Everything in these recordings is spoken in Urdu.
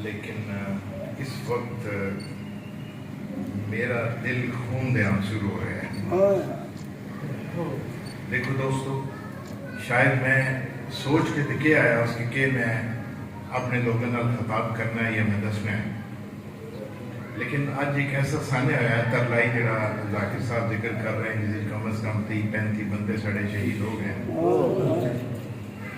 لیکن اس وقت میرا دل خون دینا شروع ہو رہا ہے. دیکھو دوستو، شاید میں سوچ کے دکھے آیا اس کہ میں اپنے لوگوں نال خطاب کرنا ہے یا میں دسنا ہے، لیکن آج ایک ایسا سامنے آیا ترلائی جڑا ذاکر صاحب ذکر کر رہے ہیں جس کم از کم 30-35 بندے سڑے شہید ہو گئے.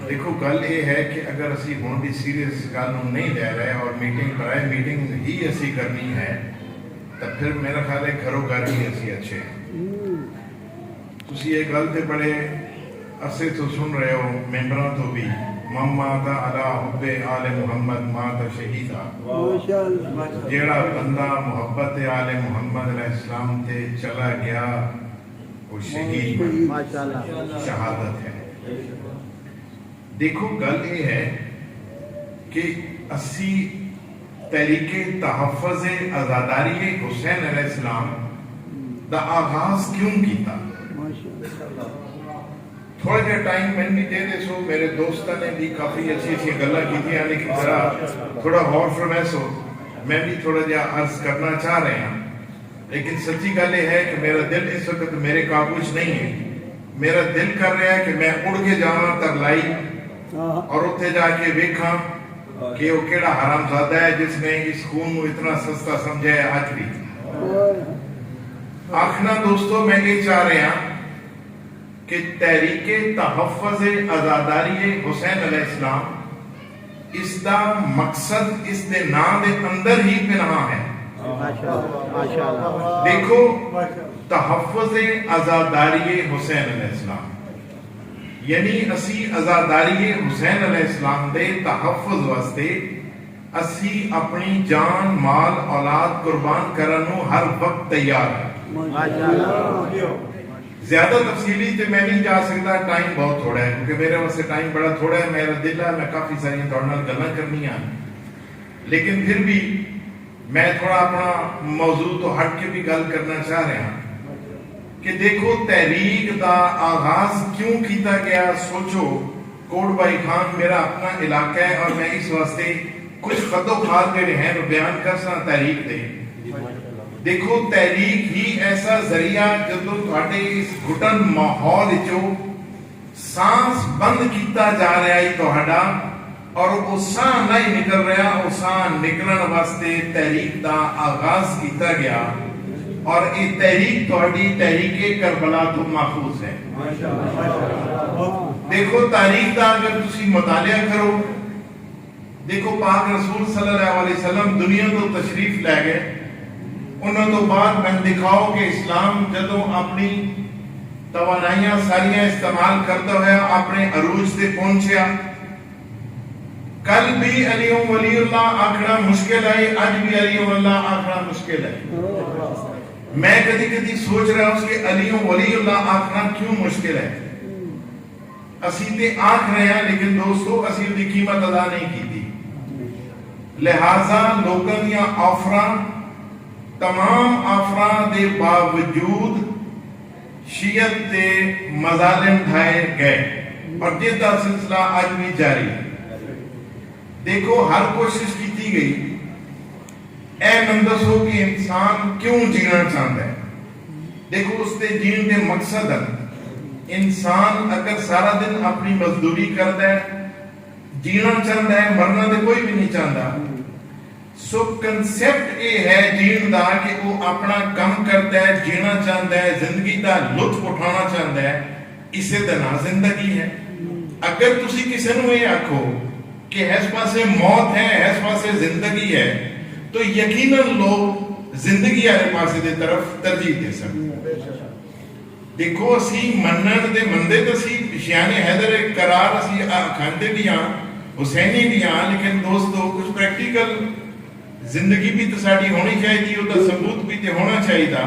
دیکھو گل یہ ہے کہ اگر اسی ہون بھی سیریس گل نہیں لے رہے اور میٹنگ برائے میٹنگ ہی اسی کرنی ہے تو پھر میرا خیال ہے گھروں گھر ہی اسی اچھے ہیں. تسی یہ گل تے بڑے عرصے تو سن رہے ہو ممبراں تو بھی مات علی حب آل محمد مات شہیدہ. جیڑا بندہ محبت آل محمد علیہ السلام تے چلا گیا وہ شہید شہادت ہے. دیکھو گل یہ ہے کہ اسی تحریک تحفظ آزاداری حسین علیہ السلام دا آغاز کیوں کیتا. تھوڑا جا ٹائم میں بھی دے دے سو میرے دوستہ نے بھی کافی اچھی گلہ کی تھی، لیکن ذرا تھوڑا غور فرمائے سو میں بھی تھوڑا جا عرض کرنا چاہ رہے ہیں. لیکن سچی گل یہ ہے کہ میرا دل اس وقت میرے قابوچ نہیں ہے. میرا دل کر رہا ہے کہ میں اڑ کے جاواں ترلائی اور اتنے جا کے ویکھاں کہ وہ کیڑا حرام زادہ ہے جس نے اس خون کو اتنا سستا سمجھا ہے. آج بھی آخنا دوستو میں یہ چاہ رہے ہیں کہ تحریک تحفظ آزاداری حسین علیہ السلام اس دا مقصد اس دے نام دے اندر ہی پنہاں ہے. دیکھو تحفظ آزاداری حسین علیہ السلام یعنی اسی آزاداری حسین علیہ السلام دے تحفظ واسطے اسی اپنی جان مال اولاد قربان کرنو ہر وقت تیار ہے. زیادہ تفصیلی تے میں نہیں جا سکتا، ٹائم بہت تھوڑا ہے کیونکہ میرے واسطے ٹائم بڑا تھوڑا ہے. میرا دل ہے میں کافی ساری دوڑنا گلاں کرنی ہیں، لیکن پھر بھی میں تھوڑا اپنا موضوع تو ہٹ کے بھی گل کرنا چاہ رہا ہوں کہ دیکھو تحریک دا آغاز کیوں کیتا گیا. سوچو کوٹ بائی خان میرا اپنا علاقہ ہے اور میں اس واسطے کچھ خط و خط میرے ہیں بیان کر سا تحریک دے. دیکھو تحریک ہی ایسا ذریعہ جدو تھوڑے اس گھٹن ماحول جو سانس بند کیتا جا رہا ہے تھوڑا اور وہ سان نہیں نکل رہا، وہ سان نکلن واسطے تحریک دا آغاز کیتا گیا اور یہ تحریک تھوڑی تحریک کربلا تو محفوظ ہے. دیکھو تاریخ دا اگر تسی مطالعہ کرو، دیکھو پاک رسول صلی اللہ علیہ وسلم دنیا تو تشریف لے گئے، انہوں تو بعد میں دکھاؤ کہ اسلام جدوں اپنی توانائیاں ساریاں استعمال کرتا ہوا اپنے عروج سے پہنچیا. کل بھی علی ولی اللہ آکھنا مشکل ہے، آج بھی علی اللہ آکھنا مشکل ہے. میں کدی کدی سوچ رہا ہوں کہ علی ولی اللہ آکھنا کیوں مشکل ہے. اسی تے آکھ رہے ہیں لیکن دوستو اسی دی قیمت ادا نہیں کی تھی. لہٰذا لوگوں یا آفران تمام آفران دے باوجود شیعت تے مظالم ڈھائے گئے اور جس کا سلسلہ آج بھی جاری ہے. دیکھو ہر کوشش کی گئی اے مندس ہو کہ انسان کیوں جینا چاہتا ہے. دیکھو اس تے جین دے مقصد ہے. انسان اگر سارا دن اپنی مزدوری کرتا ہے، جینا چاہتا ہے، مرنا دے کوئی بھی نہیں چاہتا. سو کنسپٹ یہ ہے جین دا کہ وہ اپنا کم کرتا ہے، جینا چاہتا ہے، زندگی دا لطف اٹھانا چاہتا ہے. اسے دنا زندگی ہے. اگر تسی کسی نو یہ آکھو کہ اس پاسے موت ہے اس پاسے زندگی ہے تو یقیناً لوگ زندگی والے پاسے دے طرف ترجیح دے سکتے. دیکھو اسی منن دے مندے تو اسی شیان حیدر قرار اسی کھاندے بھی ہاں، حسینی بھی ہاں، لیکن دوستو کچھ پریکٹیکل زندگی بھی تو ساڑی ہونی چاہیے تھی، وہ تو ثبوت بھی تو ہونا چاہیے تھا.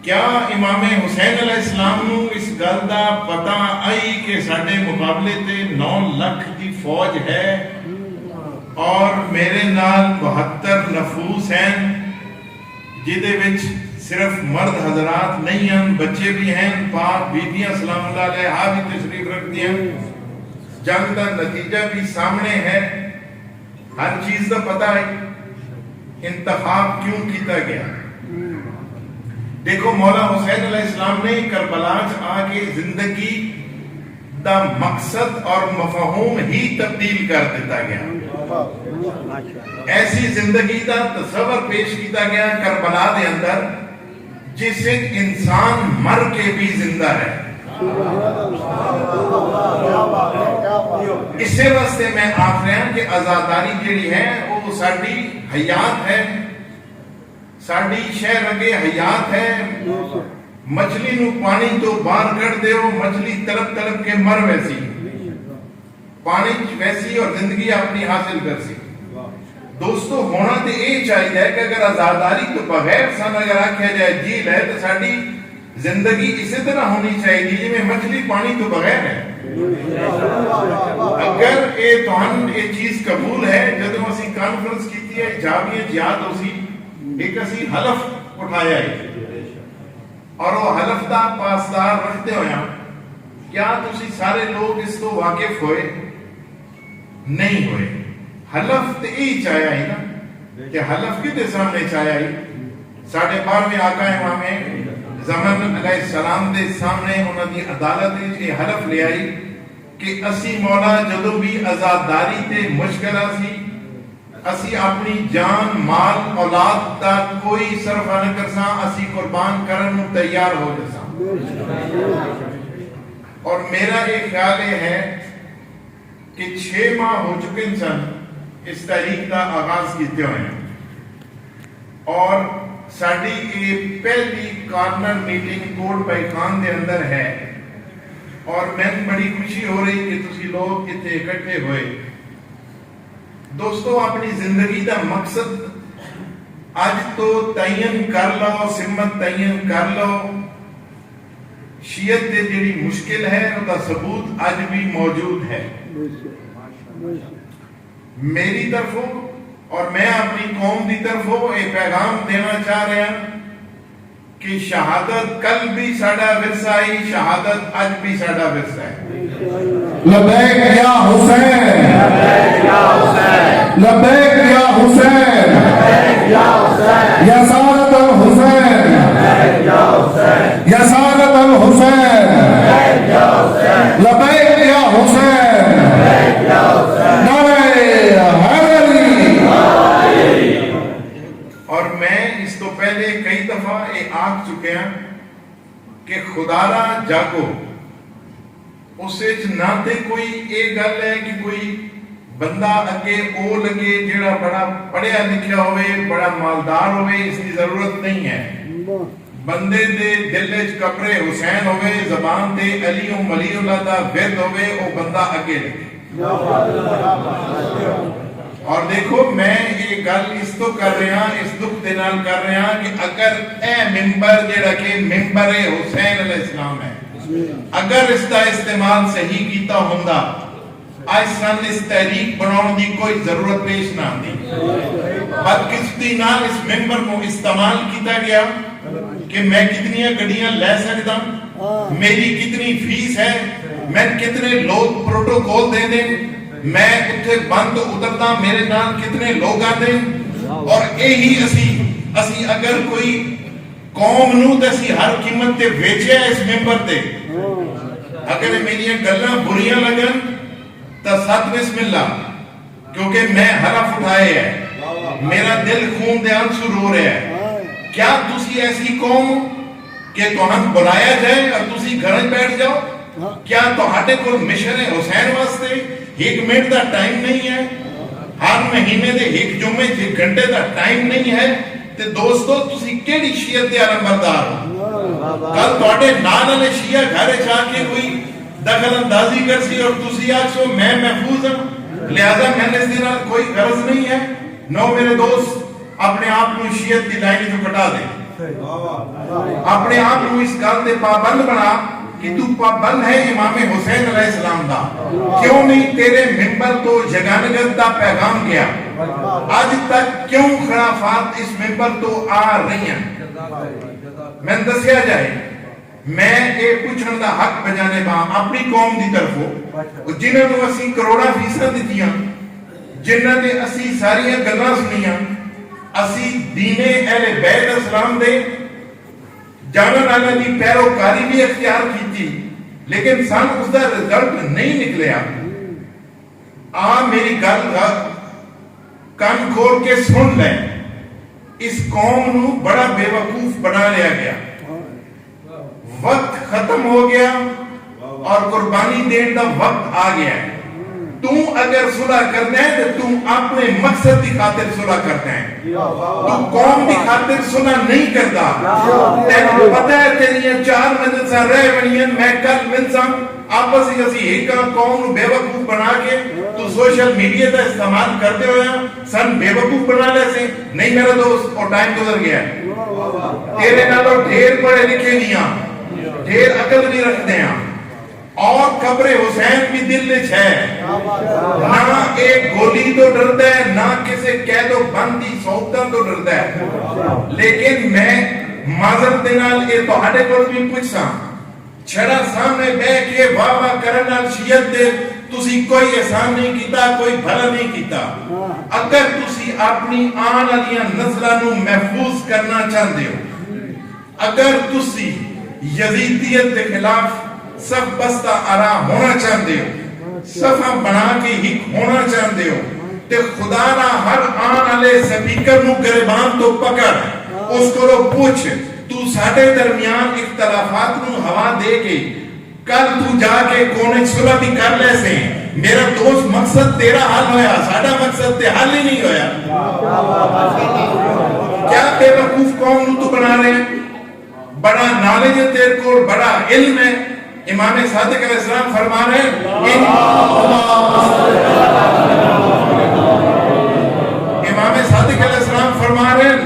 کیا امام حسین علیہ السلام نو اس گل دا پتہ آئی کہ ساڑے مقابلے تے 9 لاکھ کی فوج ہے اور میرے نال 72 نفوس ہیں جدے وچ صرف مرد حضرات نہیں ہیں، بچے بھی ہیں، پاک بیبیاں سلام اللہ علیہ بھی تشریف رکھتی ہیں. جنگ کا نتیجہ بھی سامنے ہے. ہر چیز کا پتہ ہے انتخاب کیوں کیتا گیا. دیکھو مولا حسین علیہ السلام نے کربلا آ کے زندگی دا مقصد اور مفہوم ہی تبدیل کر دیتا گیا. ایسی زندگی دا تصور پیش کیتا گیا کربلا دے اندر جس سے انسان مر کے بھی زندہ ہے. اسی واسطے میں آخ رہا ہوں کہ آزاداری جڑی ہے وہ ساری حیات ہے, ساری شہر اگے حیات ہے. مچھلی نو پانی تو باہر کر دیو, مچھلی تڑپ تڑپ کے مر ویسی, پانی ویسی اور زندگی اپنی حاصل کر سی. دوستو ہونا تو یہ چاہیے کہ اگر آزاداری تو بغیر سن اگر آکھیا جائے جیل ہے تو ساری زندگی اسی طرح ہونی چاہیے جی میں مچھلی پانی تو بغیر ہے. اگر یہ تہن یہ چیز قبول ہے, جدوں اسی کانفرنس کیتی ہے جاویے جہاد اسی ایک اسی حلف اٹھایا ہے اور وہ حلف دا پاسدار رکھتے ہویا, کیا تسی سارے لوگ اس تو واقف ہوئے نہیں ہوئے. حلف تو یہی چاہیا ہی نا کہ حلف کتے سامنے چاہیا ہی 12ویں آقا امام زمان علیہ السلام دے سامنے انہوں دی عدالت یہ حلف لے آئی کہ اسی مولا جدو بھی آزاداری تے مشکلہ سی اسی اپنی جان مال اولاد دا کوئی صرفہ نہ کرساں, اسی قربان کرن تیار ہو جساں. اور میرا ایک خیال ہے کہ 6 ماہ ہو چکے سن اس تحریک کا آغاز کیتے ہوئے ہیں اور ساڑی ایک پہلی کارنر میٹنگ کوٹ بائی خان دے اندر ہے اور میں بڑی خوشی ہو رہی کہ تسی لوگ اتنے اکٹھے ہوئے. دوستو اپنی زندگی دا مقصد آج تو تعین کر لو, سمت تعین کر لو. شیعت دے جڑی مشکل ہے وہ دا ثبوت آج بھی موجود ہے. میری طرفوں اور میں اپنی قوم دی طرفوں ایک پیغام دینا چاہ رہا ہوں کہ شہادت کل بھی ساڑا ورثہ ہے, شہادت آج بھی ساڑا ورثہ ہے. لبیک یا حسین, لبیک یا حسین, یا سعادت الحسین, یا سعادت الحسین, لبیک یا حسین, نعرہ حیدری. اور میں اس تو پہلے کئی دفعہ یہ آکھ چکے ہیں کہ خدا را جاگو, اس نہ تے کوئی ایک گل ہے کہ کوئی بندہ اگے او لگے جڑا بڑا پڑھیا لکھیا ہوئے, بڑا مالدار ہوئے, اس کی ضرورت نہیں ہے. بندے دے دل وچ قبر حسین ہوئے, زبان تے علی و ولی اللہ دا ورد ہوئے, او بندہ اگے لگے. اور دیکھو میں یہ گل اس تو کر رہا, اس دکھ دے نال کر رہا کہ اگر اے ممبر جڑا کہ ممبر حسین علیہ السلام ہے, اگر اس کا استعمال صحیح کیتا ہوندا آج سن اس تحریک بناؤں دی کوئی ضرورت پیش نہ آتی. بدقسمتی نال اس ممبر کو استعمال کیتا گیا کہ میں کتنی گڈیاں لے سکتا, میری کتنی فیس ہے, میں کتنے لوگ پروٹوکول دے دیں, میں اتھے بند اترتا میرے نال کتنے لوگ آتے. اور یہی اسی اگر کوئی قوم نو تے اسی ہر قیمت تے ویچے اس ممبر تے, اگر میری گلاں بریاں لگن تو ست بسم اللہ, کیونکہ میں حلف اٹھائے ہے, میرا دل خون دے آنسو رو رہا ہے. کیا تسی ایسی قوم کہ تہن بلایا جائے اور تسی گھر بیٹھ جاؤ؟ کیا تہاڈے کول مشن حسین واسطے 1 منٹ دا ٹائم نہیں ہے, ہر مہینے دے 1 جمعے 1 گھنٹے دا ٹائم نہیں ہے؟ تے دوستو تسی کیڑی شیعت دے علمبردار ہو؟ کل تہاڈے نال والے شیعہ گھر وچ آ کے کوئی دخل اندازی کر سی اور تسی آکھو میں محفوظ ہوں, لہذا میں اس دے نال کوئی غرض نہیں ہے. نو میرے دوست اپنے آپ کو شیعت کی لائن جو کٹا دے, اپنے آپ کو اس گل دے پابند بنا کہ تو پابند ہے امام حسین علیہ السلام دا. کیوں نہیں تیرے ممبر تو یگانگت دا پیغام گیا؟ آج تک کیوں خرافات اس ممبر تو آ رہی ہیں؟ میں دسیا جائے, میں یہ پوچھنے دا حق بجانے با اپنی قوم دی طرفوں جنہوں نے اسی کروڑا فیصد دیتیاں, ਜਿਨ੍ਹਾਂ ਦੇ ਅਸੀਂ ਸਾਰੀਆਂ ਗੱਲਾਂ ਸੁਣੀਆਂ, ਅਸੀਂ ਦੀਨੇ ਅਹਿਲੇ ਬੈਤ ਇਸਲਾਮ ਦੇ ਜਾਣਨ ਵਾਲਿਆਂ ਦੀ ਪੈਰੋਕਾਰੀ ਵੀ ਇਖਤਿਆਰ ਕੀਤੀ, ਲੇਕਿਨ ਸਾਨੂੰ ਉਸਦਾ ਰਿਜ਼ਲਟ ਨਹੀਂ ਨਿਕਲਿਆ। ਆ ਮੇਰੀ ਗੱਲ ਕੰਨ ਖੋਲ ਕੇ ਸੁਣ ਲੈ, ਇਸ ਕੌਮ ਨੂੰ ਬੜਾ ਬੇਵਕੂਫ ਬਣਾ ਲਿਆ ਗਿਆ। ਵਕਤ ਖਤਮ ਹੋ ਗਿਆ اور قربانی دین دا وقت آ گیا ہے۔ تو اگر صلح کرنا ہے تو تم اپنے مقصد کی خاطر صلح کرتا ہے، تو قوم کی خاطر صلح نہیں کرتا۔ تینوں پتہ ہے تیریاں 4 مجلساں رہ بنیاں، میں کل ملساں آپس ہی اسی ایک قوم نو بے وقوف بنا کے تو سوشل میڈیا کا استعمال کرتے ہوئے سن بے وقوف بنا لے سے نہیں میرا دوست، اور ٹائم گزر گیا ہے۔ تیرے نالوں ڈھیر پڑھے لکھے نہیں، ڈھیر عقل بھی رکھتے ہیں، اور قبر حسین بھی دل وچ ہے، نہ ایک گولی تو ڈرتا ہے، نہ کسی قید و بندی صحبتاں تو ڈرتا ہے۔ لیکن میں معذرت دے نال اے تہاڈے کول بھی پوچھاں، چھڑا سامنے بیٹھ کے واہ واہ کرن نال شیعت دے تسی کوئی احسان نہیں کیتا، کوئی بھلا نہیں کیتا۔ اگر تسی اپنی آن والیاں نسلاں نو محفوظ کرنا چاہندے ہو، اگر تسی یزیدیت کے خلاف سب بستہ آرا ہونا چاہتے ہو، صفحہ بنا کے ہی ہونا چاہتے ہو، تے خدا نہ ہر آن والے سپیکر نو گریبان تو پکڑ، اس کو لو پوچھ تو ساڈے درمیان اختلافات نو ہوا دے کے کل تو جا کے کونے صلح بھی کر لے سے۔ میرا دوست مقصد تیرا حل ہویا، ساڈا مقصد تے حل ہی نہیں ہویا۔ کیا بے وقوف قوم نو تو بنا رہے ہیں؟ بڑا نالج ہے تیرے کو، بڑا علم ہے۔ امام صادق علیہ السلام فرما رہے ہیں، امام صادق علیہ السلام فرما رہے ہیں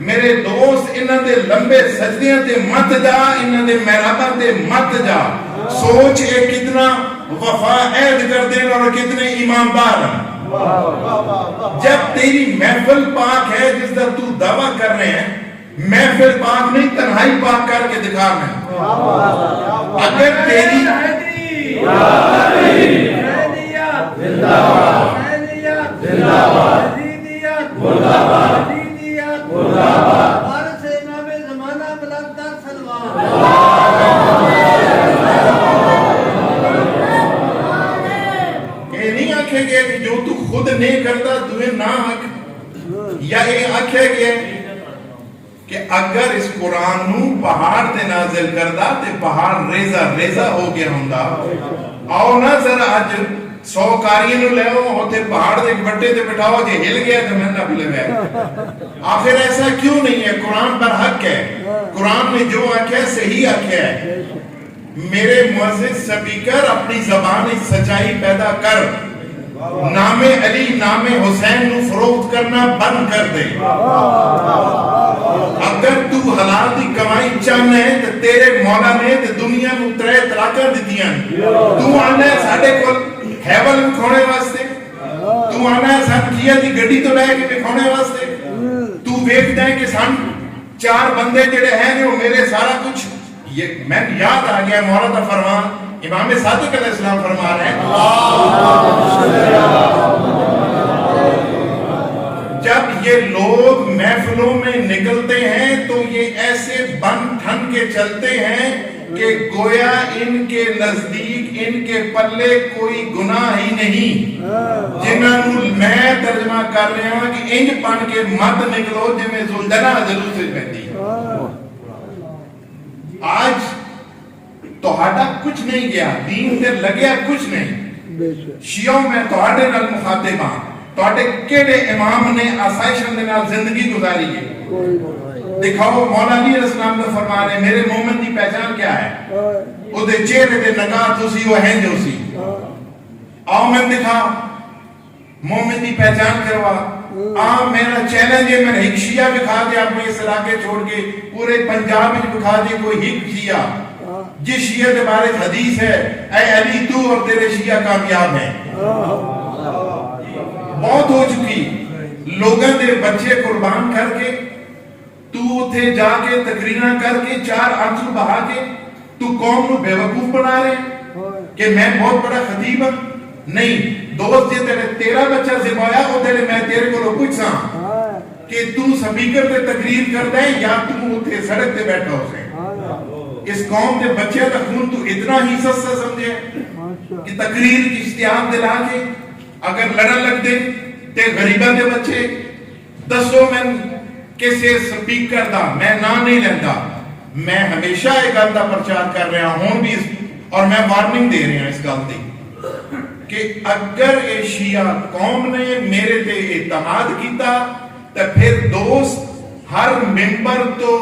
میرے دوست انہاں دے لمبے سجدیاں تے مت جا، انہاں دے محراباں تے مت جا۔ سوچ اے کتنا وفا عہد کر دیں اور کتنے ایماندار ہیں۔ جب تیری محفل پاک ہے جس کا تو دعویٰ کر رہے ہیں، محفل پاک نہیں تنہائی پاک کر کے دکھا میں۔ اگر تیری یہ نہیں آکھے گئے کہ جو تو خود نہیں کرتا تمہیں نہ آکھ، یا یہ آکھے گئے کہ اگر اس قرآن نو پہاڑ تے نازل کردا تے پہاڑ ریزہ ریزہ ہو گیا ہوندا۔ آؤ نا ذرا اج 100 کاریاں نو لے آؤ، اوتھے پہاڑ دے بٹے تے بٹھاؤ، جے ہل گیا تے میں نہ بھلے گئے۔ آخر ایسا کیوں نہیں ہے؟ قرآن پر حق ہے، قرآن میں جو آکھیا ہے صحیح آکھیا ہے۔ میرے معزز سپیکر اپنی زبان سچائی پیدا کر، نام علی نام حسین نو فروخت کرنا بند کر دے۔ اگر تو حلال دی کمائی چاہنا ہے تو تیرے مولا نے دنیا نو 3 طلاقاں دتیاں، تو آنا ہے ساڈے کول ہیول کھونے واسطے، تو آنا ہے سن کیا دی گڈی تو لے کے کھونے واسطے، تو ویکھدا ہے کہ سن 4 بندے جڑے ہیں جو میرے سارا کچھ، یہ میں یاد آ گیا مولا دا فرمان، امام صادق علیہ السلام فرما رہے ہیں، جب یہ لوگ محفلوں میں نکلتے ہیں تو یہ ایسے بن ٹھن کے چلتے ہیں کہ گویا ان کے نزدیک ان کے پلے کوئی گناہ ہی نہیں، جنہوں میں ترجمہ کر رہے ہوں کہ انج پن کے مت نکلو جی میں زلجنہ ضرور سے بہتی۔ آج توہاڈا کچھ نہیں گیا، دین تے لگیا کچھ نہیں۔ شیعوں میں توہاڈے نال مخاطب ہاں، توہاڈے کیڑے امام نے آسائشاں دے نال زندگی گزاری ہے؟ دکھاؤ مولا علی علیہ السلام نے فرما رہے میرے مومن دی پہچان کیا ہے؟ او دے چہرے تے نقاط اسی وہ ہیں جو سی۔ آؤ میں دکھا مومن دی پہچان کروا۔ میرا چیلنج ہے، میں ایک شیعہ بکھا دے اپنے اس علاقے چھوڑ کے پورے پنجاب میں بکھا دے کوئی ایک شیعہ جس شیعہ کے بارے حدیث ہے اے علی تو اور تیرے شیعہ کامیاب ہیں۔ بہت ہو چکی، لوگوں دے بچے قربان کر کے تو اتھے جا کے تقریرہ کر کے 4 آنسو بہا کے تو قوم نو بے وقوف بنا رہے کہ میں بہت بڑا خطیب ہوں۔ نہیں دوست جی تیرا بچہ زبایا وہ میں تیرے کو پوچھا کہ تو سپیکر تے تقریر کرتا ہے یا تو اتنے سڑک تے بیٹھا ہو سے اس قوم کے بچے کا خون تو اتنا ہی سستا سمجھے کہ تقریر کی اشتہار دلا کے اگر لڑن لگ دے تے غریباں دے بچے دسو میں کسے سپیکر دا میں نہ نہیں لینا میں ہمیشہ ایک گل کا پرچار کر رہا ہوں بھی اور میں وارننگ دے رہا اس گل کی کہ اگر اے شیعہ قوم نے میرے تے اعتماد کیتا تو پھر دوست ہر ممبر تو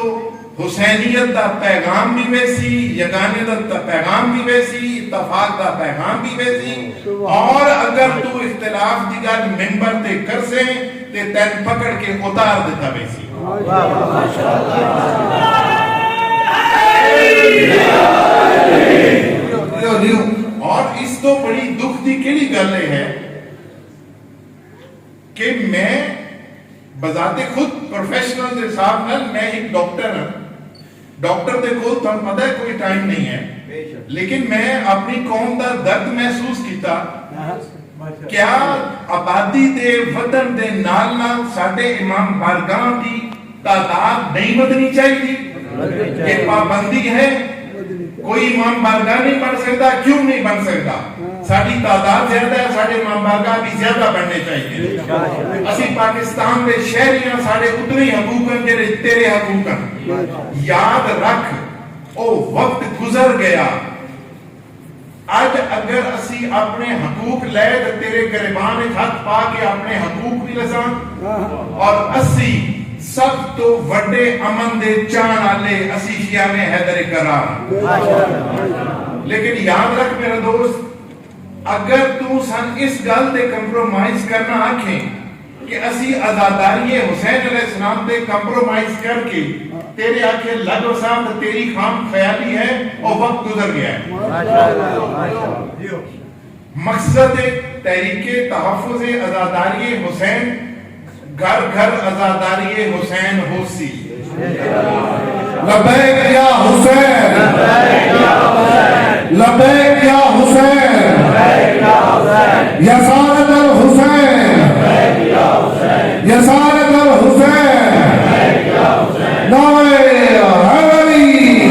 حسینیت دا پیغام بھی ویسی یگانیت دا پیغام بھی ویسی اتفاق دا پیغام بھی ویسی اور اگر تو اختلاف دی گل ممبر تے کر سے تے تین پکڑ کے اتار دیتا ویسی اور اس تو بڑی دکھ دی کیڑی گل ہے کہ میں بذات خود پروفیشنل کے حساب نال میں ایک ڈاکٹر ہوں ڈاکٹر دے کول تم پتہ ہے کوئی ٹائم نہیں ہے لیکن میں اپنی قوم دا درد محسوس کیتا کیا آبادی دے وطن دے نال نال ساڈے امام بارگاہ دی تعداد نہیں بدلنی چاہیے یہ پابندی ہے کوئی امام بارگاہ نہیں بن سکتا کیوں نہیں بن سکتا ساری تعداد زیادہ ہے سارے امام بارگاہ بھی زیادہ بننے چاہیے اسی پاکستان دے شہریاں سارے اتنے حقوق ہیں جڑے تیرے حقوق ہیں یاد رکھ او وقت گزر گیا آج اگر اسی اپنے حقوق لے تو تیرے گریبان ایک ہاتھ پا کے اپنے حقوق بھی لسان اور اسی سب تو وڈے امن دے چان آلے اسی شیعہ میں حیدر کرار لیکن یاد رکھ میرا دوست اگر تو سن اس گل دے کمپرومائز کرنا آنکھیں کہ اسی عزاداری حسین علیہ السلام دے کمپرومائز کر کے تیرے آنکھیں لگ وسام تیری خام خیالی ہے اور وقت گزر گیا ہے مقصد تحریک تحفظ عزاداری حسین گھر گھر عزاداری حسین ہو سی لبیک یا حسین لبیک یا حسین یسارت الحسین یسارت الحسین نعرہ حیدری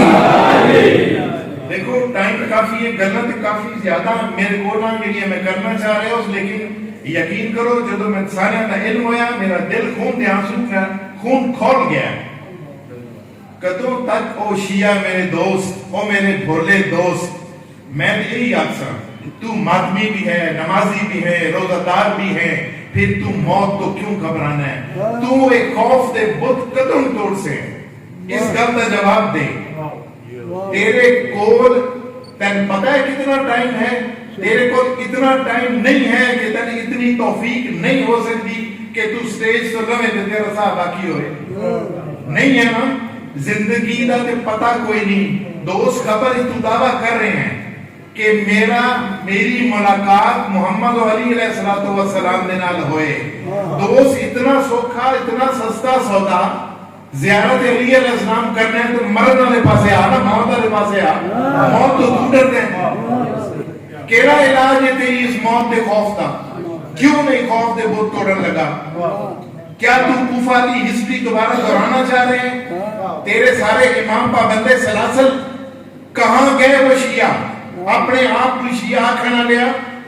دیکھو ٹائم کافی ہے گلت کافی زیادہ میرے کو نہ کے لیے میں کرنا چاہ رہا ہوں لیکن یقین کرو جدو میں سارے کا علم ہویا میرا دل خون دے آنسو کا خون کھول گیا کدوں تک او شیعہ میرے دوست او میرے بھولے دوست میں یہی آکساں تو ماتمی بھی ہے نمازی بھی ہے روزہ دار بھی ہے پھر تو موت تو کیوں گھبرانا ہے تو ایک خوف دے بت کدوں توڑ سے اس گل کا جواب دے تیرے کول تین پتہ ہے کتنا ٹائم ہے تیرے کو اتنا ٹائم نہیں ہے کہ تین اتنی توفیق نہیں ہو سکتی کہ تو سٹیج تو روے تے تیرا صاحب باقی ہوئے نہیں ہے نا زندگی دا تے پتہ کوئی نہیں دوست خبر تو دعویٰ کر رہے ہیں کہ میری ملاقات محمد علی علیہ السلام دے نال ہوئے دوست اتنا سوکھا اتنا سستا سودا زیارت علی علیہ السلام کرنے ہیں تو مرد والے پاسے آ نا موت والے پاسے آ موت تو تو ڈرتے ہیں کیڑا علاج ہے تیری اس موت دے خوف کا کیوں نہیں خوف دے بہت توڑن لگا کیا تو کوفہ کی ہسٹری دوبارہ دہرانا چاہ رہے ہیں تیرے سارے امام پابندے سلاسل کہاں گئے وہ شیعہ اپنے آپ کو شیعہ کھانا لیا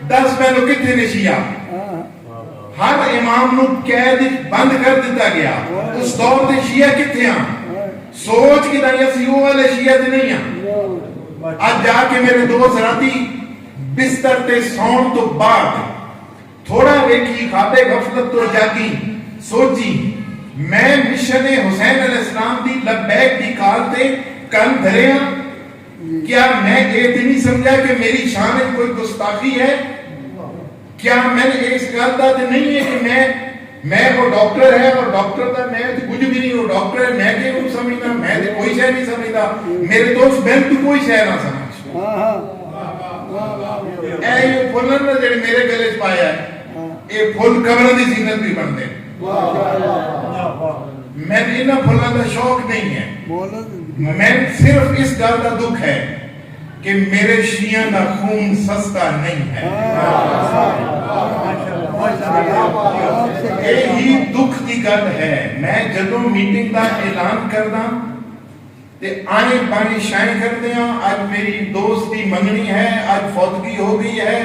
10 پہلو کتنے نے شیعہ ہر امام نو قید بند کر دیتا گیا اس دور دے شیعہ کتنے ہیں سوچ کی دنیا سیو والے شیعہ دے نہیں ہیں آج جا کے میرے دوست راتی بستر تے سون تو بعد تھوڑا ویکھی خوابے غفلت تو جاگی سوچی میں مشن حسین علیہ السلام دی لبیک دی کال تے کن دھرے ہاں کیا میں یہ نہیں سمجھا کہ میری شان کوئی گستاخی ہے کیا میں نے اس گل دا نہیں ہے کہ میں وہ ڈاکٹر ہے اور ڈاکٹر دا میں کچھ بھی نہیں وہ ڈاکٹر ہے میں کہ وہ سمجھتا میں کوئی شے نہیں سمجھتا میرے دوست میں تو کوئی شے نہ سمجھ اے یہ پھلن نے جڑے میرے گلے وچ پایا ہے یہ پھل قبر دی زینت بھی بنتے میں انہاں پھلاں دا شوق نہیں ہے میں صرف اس گل دا دکھ ہے کہ میرے شیعہ دا خون سستا نہیں ہے. یہی دکھ دی گل ہے. میں جدوں میٹنگ دا اعلان کردا تے آنے پانی شائیں کرتے ہیں. آج میری دوست دی منگنی ہے, آج فوتگی ہو گئی ہے.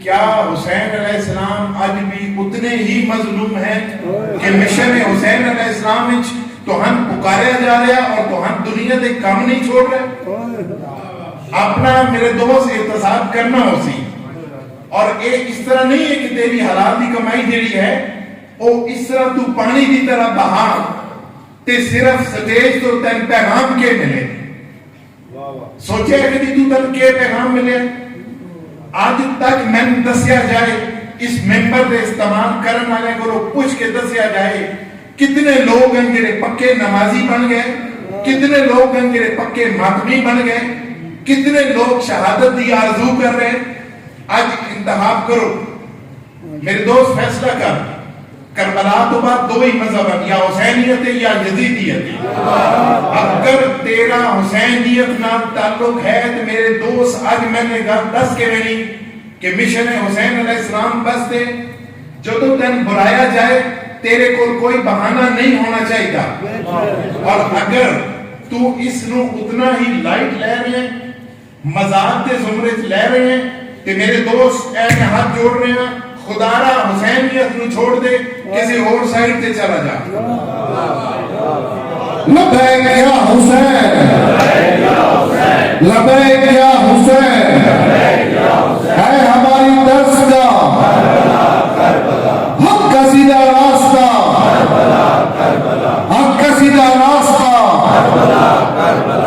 کیا حسین علیہ السلام آج بھی اتنے ہی مظلوم ہیں کہ مشن حسین علیہ السلام وچ توہن پکاریا جا رہا اور توہن دنیا دے کام نہیں چھوڑ رہے؟ اپنا میرے دوست احتساب کرنا ہو سی. اور ایک اس طرح نہیں ہے کہ تیری حلال دی کمائی جیڑی ہے وہ اس طرح تو پانی دی طرح بہا تے صرف سٹیج تو تین پیغام کے ملے. سوچے کہ تو تن کے پیغام ملے؟ آج تک میں دسیا جائے اس ممبر دے استعمال کرن والے کو پوچھ کے دسیا جائے کتنے لوگ ہیں جڑے پکے نمازی بن گئے, کتنے لوگ ہیں جڑے پکے ماتمی بن گئے, کتنے لوگ شہادت دی آرزو کر رہے ہیں. آج انتخاب کرو میرے دوست, فیصلہ کر. کربلا تو بعد دو ہی مذہب ہیں, یا حسینیت ہے یا یزیدیت ہے. اگر تیرا حسینیت نال تعلق ہے تو میرے دوست آج میں نے گل دس کے نہیں کہ مشن حسین علیہ السلام بس دے جدو تین بلایا جائے تیرے کو کوئی بہانہ نہیں ہونا چاہیے. اور اگر تو اس نو اتنا ہی لائٹ لے رہے ہیں, مزاق کے زمرے لے رہے ہیں, کہ میرے دوست اے میں ہاتھ جوڑ رہے ہیں, خدا را حسینیت نو چھوڑ دے, کسی اور سائڈ تے چلا جا. لبیک یا حسین, لبیک یا حسین, ہے ہماری درسگاہ, حق کا سیدھا راستہ, حق کا سیدھا راستہ,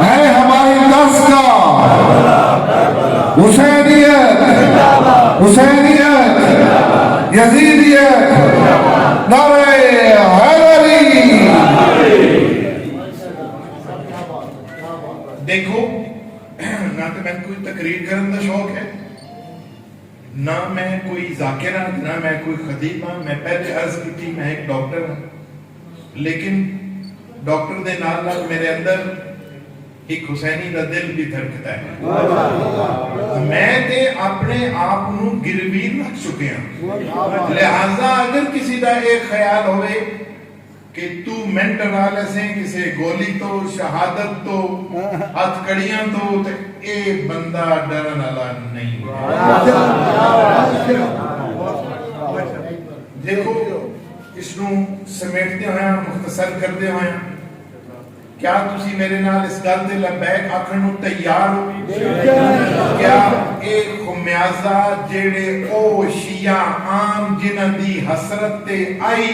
ہے ہماری درسگاہ. حسینیت, حسینیت, یزیدیت, نعرہ حیدری. دیکھو نہ تو میں کوئی تقریر کرنے کا شوق ہے, نہ میں کوئی ذاکر ہوں, نہ میں کوئی خطیب ہوں. میں پہلے عرض کی تھی میں ایک ڈاکٹر ہوں, لیکن ڈاکٹر دے نال نال میرے اندر ایک حسینی دا دل بھی دھڑکتا ہے. میں تے اپنے آپ نو گروی رکھ چکے ہیں. لہذا اگر کسی دا ایک خیال ہوئے کہ تو منٹر آلے سے کسی گولی تو شہادت تو ہاتھ کڑیاں تو اے بندہ ڈرن والا نہیں. دیکھو اس نو سمیٹتے ہوئے مختصر کرتے ہوئے, کیا تسی میرے نال اس گل تے لبیک آکھن نو تیار ہو؟ کیا ایک خمیازہ جڑے او شیعہ عام جنہاں دی حسرت تے آئی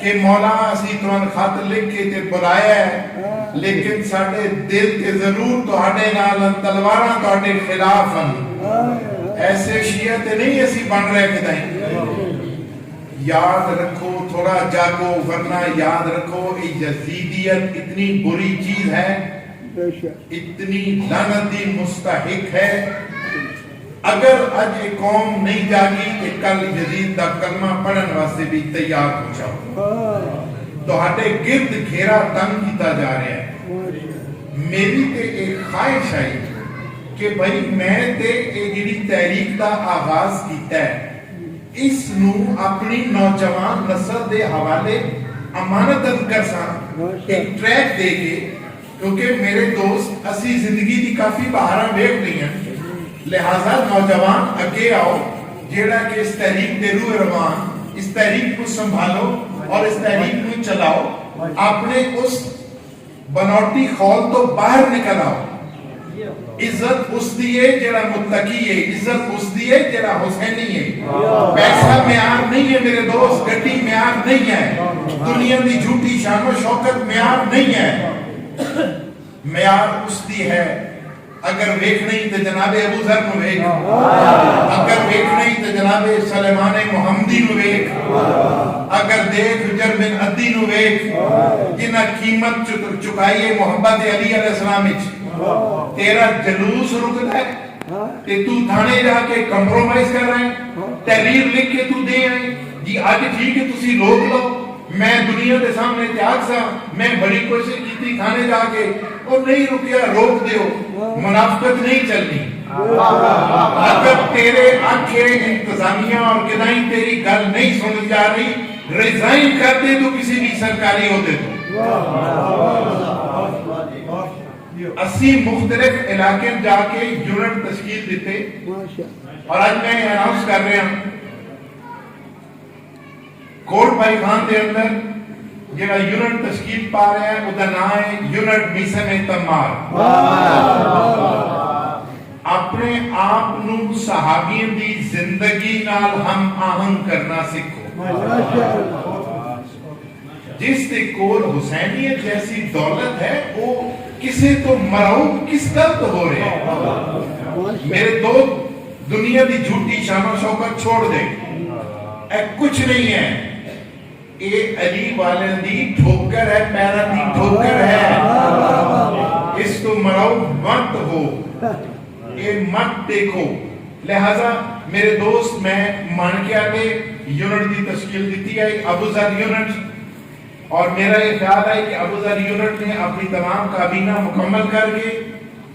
کہ مولا اسی تران خط لکھ کے تے بلایا ہے, لیکن ساڑھے دل تے ضرور تو ہاڑے نال تلواراں تو ہاڑے خلاف ہیں. ایسے شیعہ تے نہیں ایسی بن رہے کدائیں. یاد رکھو, تھوڑا جاگو, ورنہ یاد رکھو یزیدیت اتنی بری چیز ہے, اتنی لعنتی مستحق ہے. اگر اج ایک قوم نہیں جاگی کہ کل یزید دا کلمہ پڑھن واسطے بھی تیار ہو جاؤ. تو ہٹے گرد گھیرا تنگ کیتا جا رہا ہے. میری تے ایک خواہش آئی کہ بھائی میں تے ایک جڑی تحریک دا آغاز کیتا ہے اس نو اپنی نوجوان نسل دے حوالے امانتاً کر سا ایک ٹریک دے کے, کیونکہ میرے دوست اسی زندگی دی کافی بہاراں ویکھ لی ہیں. لہذا نوجوان اگے آؤ جیڑا کہ اس تحریک دے روح روان, اس تحریک کو سنبھالو اور اس تحریک کو چلاؤ. اپنے اس بنوٹی خول تو باہر نکل آؤ. عزت اس دیئے جڑا متقی ہے, عزت اس دیئے جڑا حسینی ہے. پیسہ معیار نہیں ہے میرے دوست, گٹی معیار نہیں ہے, دنیا دی جھوٹی شان و شوکت معیار نہیں ہے. معیار اس دی ہے اگر ویکھ نہیں تو جناب ابو ذر نو ویکھ, اگر ویکھ نہیں تو جناب سلیمان محمدی نو ویکھ, اگر دیکھ حجر بن عدی نو ویکھ جنہ قیمت چکائی ہے محبت علی علیہ السلام وچ. تیرا جلوس رکتا ہے تے تو تھانے جا کے کمپرومائز کر رہے ہیں, تحریر لکھ کے تو دے آئے جی آج ٹھیک ہے تسی روک لو, میں دنیا کے سامنے تیاگ سا میں بڑی کوشش کی تھی کھانے جا کے اور نہیں رکیا روک دیو منافقت نہیں چلنی اگر تیرے آنکھیں انتظامیہ اور کدائیں تیری گل نہیں سن جا رہی ریزائن کر دے تو کسی بھی سرکاری ہوتے تو اسی مختلف علاقے جا کے یونٹ تشکیل دیتے اور آج میں اناؤنس کر رہا ہوں کوٹ بھائی خان دے اندر جڑا یونٹ تشکیل پا رہا ہے وہ دا نام ہے یونٹ میسم تمار اپنے آپ نو صحابیوں دی زندگی نال ہم آہنگ کرنا سکھو جس دے کول حسینیت جیسی دولت ہے وہ کسے تو مرعوب کس طرح ہو رہے ہیں میرے دو دنیا دی جھوٹی شان و شوکت چھوڑ دے اے کچھ نہیں ہے اے علی والے دی ٹھوکر ہے پیرا دی ٹھوکر ہے اس تو مرعوب مت ہو اے مت دیکھو لہذا میرے دوست میں مانکیا کے یونٹ دی تشکیل دیتی ہے ابو ذر یونٹ اور میرا یہ خیال ہے کہ ابو ذر یونٹ نے اپنی تمام کابینہ مکمل کر کے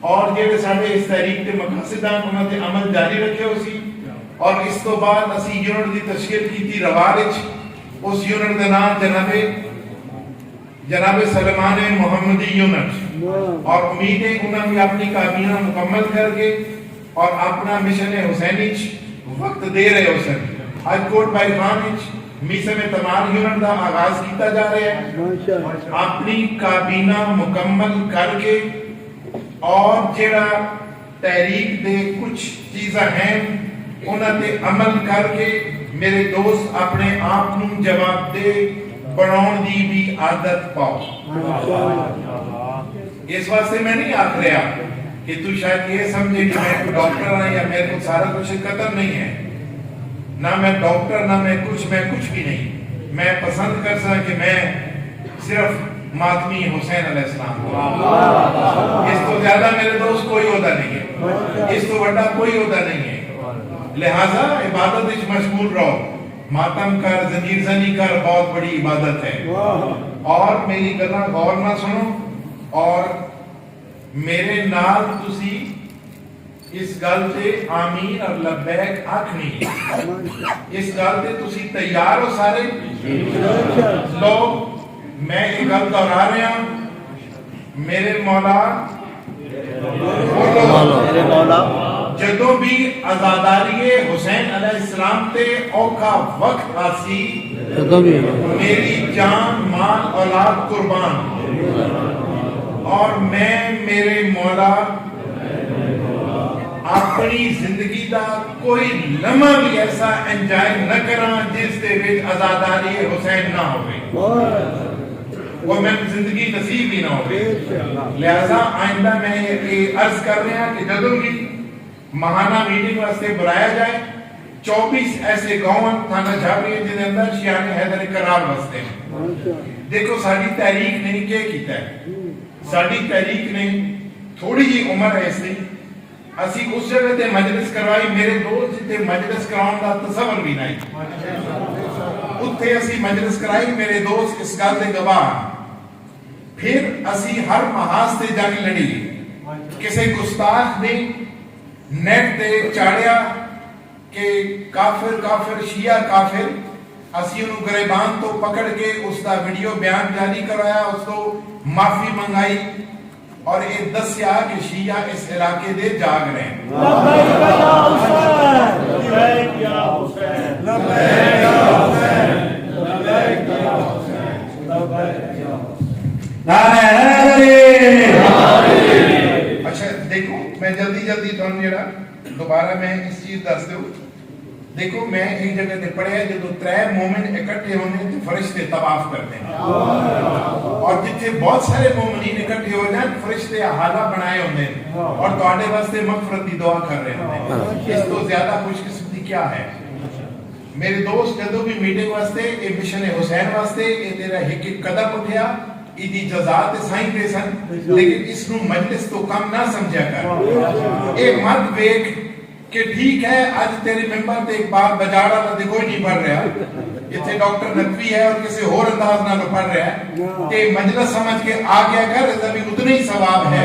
اور جیسے سارے اس تحریک کے مقاصدان انہوں نے عمل جاری رکھے اسی اور اس تو بعد اسی یونٹ دی تشکیل کی تھی روالج اس یونٹ کا نام جناب سلمان محمدی یونٹ اور امید ہے انہوں نے اپنی کابینہ مکمل کر کے اور اپنا مشن حسینی وقت دے رہے ہو سر آج کوٹ بھائی خان میسم تمار یونٹ کا آغاز کیتا جا رہا ہے اپنی کابینہ مکمل کر کے اور جڑا تحریک دے کچھ چیزاں ہیں انہوں نے عمل کر کے میرے دوست اپنے آپ نو جواب دے بناؤن دی بھی عادت پاؤ اس واسطے میں نہیں آکھ رہا کہ تو شاید یہ سمجھے کہ میں ڈاکٹر ہوں یا میرے کو سارا کچھ قتل نہیں ہے نہ میں ڈاکٹر نہ میں کچھ بھی نہیں میں پسند کر سکتا کہ میں صرف ماتمی حسین علیہ السلام کو اس تو زیادہ میرے دوست کوئی عہدہ نہیں ہے اس تو بڑا کوئی عہدہ نہیں ہے لہذا عبادت اس مشغول رہو ماتم کر زنجیر زنی کر بہت بڑی عبادت ہے اور میری گلاں غور نہ سنو اور میرے نال تسی اس گل تے آمین اور لبیک آکھنی اس گل تے تسی تیار ہو سارے لوگ میں یہ گل دہرا رہا ہوں میرے مولا جدوں بھی عزاداری حسین علیہ السلام تے اوکھا وقت آسی میری جان مال اولاد قربان اور میں میرے مولا اپنی زندگی دا کوئی لمحہ بھی ایسا انجوائے نہ کراں جس دے وچ عزاداری حسین نہ ہوئے وہ میں زندگی نصیب ہی نہ ہوئے لہذا آئندہ میں یہ عرض کر رہا کہ جدوں بھی ماہانہ میٹنگ واسطے بلایا جائے 24 ایسے گاؤں تھانہ جھاگری جن اندر شیعہ حیدر کرار واسطے ہیں دیکھو ساری تحریک نے کیا کیتا ہے ساری تحریک نے تھوڑی جی عمر ہے اس نے اسی اس جگہ تے مجلس کروائی میرے دوست تے مجلس کراؤں دا تصور بھی نہیں اتھے اسی مجلس کرائی میرے دوست اس گل دے گواہ پھر اسی ہر محاذ تے جنگ لڑی کسے گستاخ نے نیٹ تے چاڑیا کہ کافر شیعہ کافر اسی انہوں گریبان تو پکڑ کے اس دا ویڈیو بیان جاری کرایا اس کو معافی منگائی اور یہ دسیا کہ شیعہ اس علاقے دے جاگ رہے ہیں اچھا دیکھو میں جلدی دوبارہ میں اس چیز دس دوں دیکھو میں ایک جگہ تے پڑھیا جدو 3 مومن اکٹھے ہونے تو فرشتے طواف کرتے ہیں اور جتنے بہت سارے مومنین اکٹھے ہو جائیں فرشتے حالہ بنائے ہوتے ہیں اور تواڈے واسطے مغفرت دی دعا کر رہے ہوتے ہیں اس تو زیادہ خوش قسمتی کیا ہے میرے دوست جدو بھی میٹنگ واسطے اے مشن حسین واسطے اے تیرا ایک قدم اٹھیا ایدی جزات سائیں دے سن لیکن اس نو مجلس تو کم نہ سمجھا کر اے مت ویک کہ ٹھیک ہے آج تیرے ممبر تے ایک بار بجاڑا لدے کوئی نہیں پڑھ رہا ਜਿੱਥੇ ਡਾਕਟਰ ਨਕਵੀ ਹੈ ਔਰ ਕਿਸੇ ਹੋਰ ਅੰਦਾਜ਼ ਨਾਲ ਪੜ੍ਹ ਰਿਹਾ ਹੈ ਤੇ ਮਜਲਿਸ ਸਮਝ ਕੇ ਆ ਗਿਆ ਕਰ, ਇਹਦਾ ਵੀ ਉਤਨਾ ਹੀ ਸਵਾਬ ਹੈ।